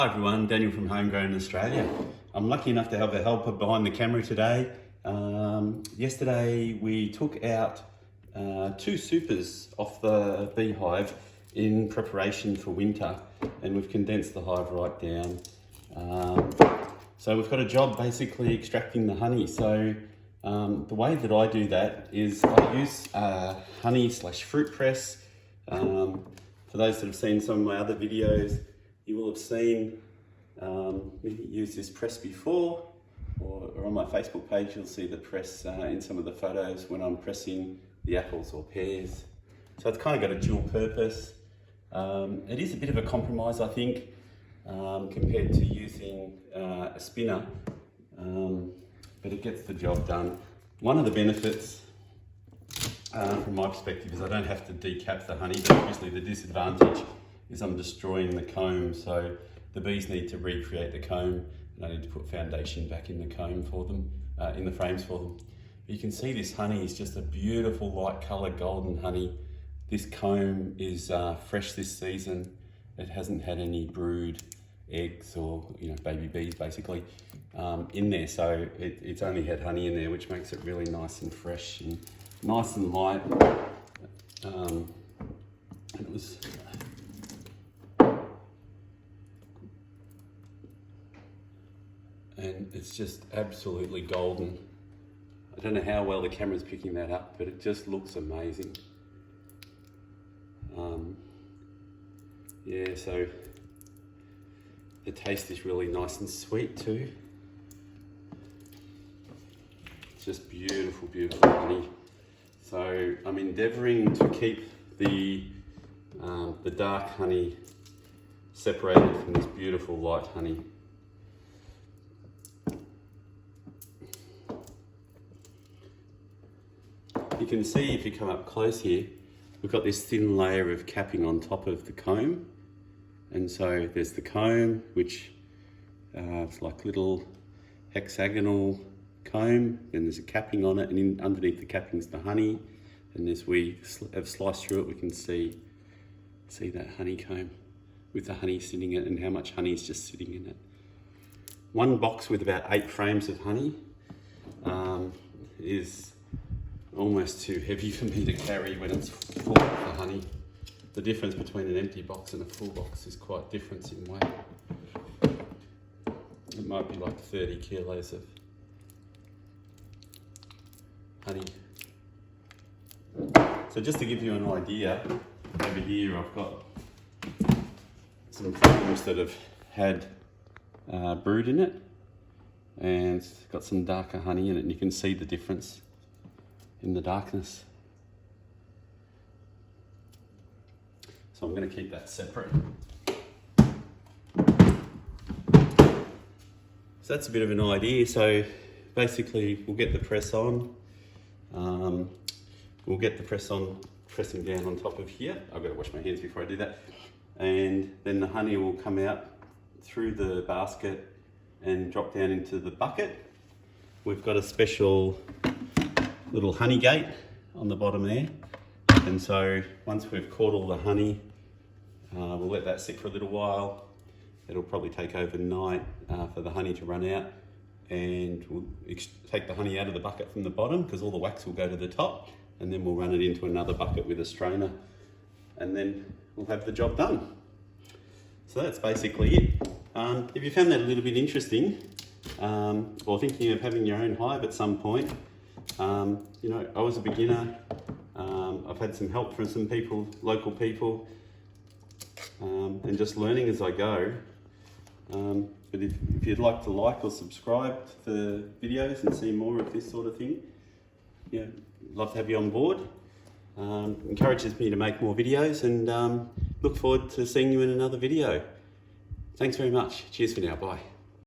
Hi everyone, Daniel from Homegrown Australia. I'm lucky enough to have a helper behind the camera today. Yesterday we took out 2 supers off the beehive in preparation for winter, and we've condensed the hive right down. So we've got a job basically extracting the honey. So the way that I do that is I use honey/fruit press. For those that have seen some of my other videos, you will have seen me use this press before, or on my Facebook page you'll see the press in some of the photos when I'm pressing the apples or pears. So it's kind of got a dual purpose. It is a bit of a compromise, I think, compared to using a spinner, but it gets the job done. One of the benefits from my perspective is I don't have to decap the honey, but obviously the disadvantage is I'm destroying the comb, so the bees need to recreate the comb, and I need to put foundation back in the comb for them, in the frames for them. You can see this honey is just a beautiful light coloured golden honey. This comb is fresh this season. It hasn't had any brood eggs or baby bees basically in there, so it's only had honey in there, which makes it really nice and fresh and nice and light. And it's just absolutely golden. I don't know how well the camera's picking that up, but it just looks amazing. Yeah, so the taste is really nice and sweet too. It's just beautiful, beautiful honey. So I'm endeavouring to keep the dark honey separated from this beautiful light honey. You can see if you come up close here, we've got this thin layer of capping on top of the comb. And so there's the comb, which it's like little hexagonal comb, then there's a capping on it, and underneath the capping is the honey. And as we have sliced through it, we can see that honeycomb with the honey sitting in it and how much honey is just sitting in it. One box with about 8 frames of honey is almost too heavy for me to carry when it's full of honey. The difference between an empty box and a full box is quite different in weight. It might be like 30 kilos of honey. So just to give you an idea, over here I've got some frames that have had brood in it, and it's got some darker honey in it, and you can see the difference in the darkness. So I'm going to keep that separate. So that's a bit of an idea. So basically we'll get the press on. We'll get the pressing down on top of here. I've got to wash my hands before I do that. And then the honey will come out through the basket and drop down into the bucket. We've got a special little honey gate on the bottom there. And so once we've caught all the honey, we'll let that sit for a little while. It'll probably take overnight for the honey to run out, and we'll take the honey out of the bucket from the bottom because all the wax will go to the top, and then we'll run it into another bucket with a strainer, and then we'll have the job done. So that's basically it. If you found that a little bit interesting, or thinking of having your own hive at some point, I was a beginner. I've had some help from some people, local people, and just learning as I go. But if you'd like to like or subscribe for videos and see more of this sort of thing, love to have you on board. Encourages me to make more videos, and look forward to seeing you in another video. Thanks very much. Cheers for now. Bye.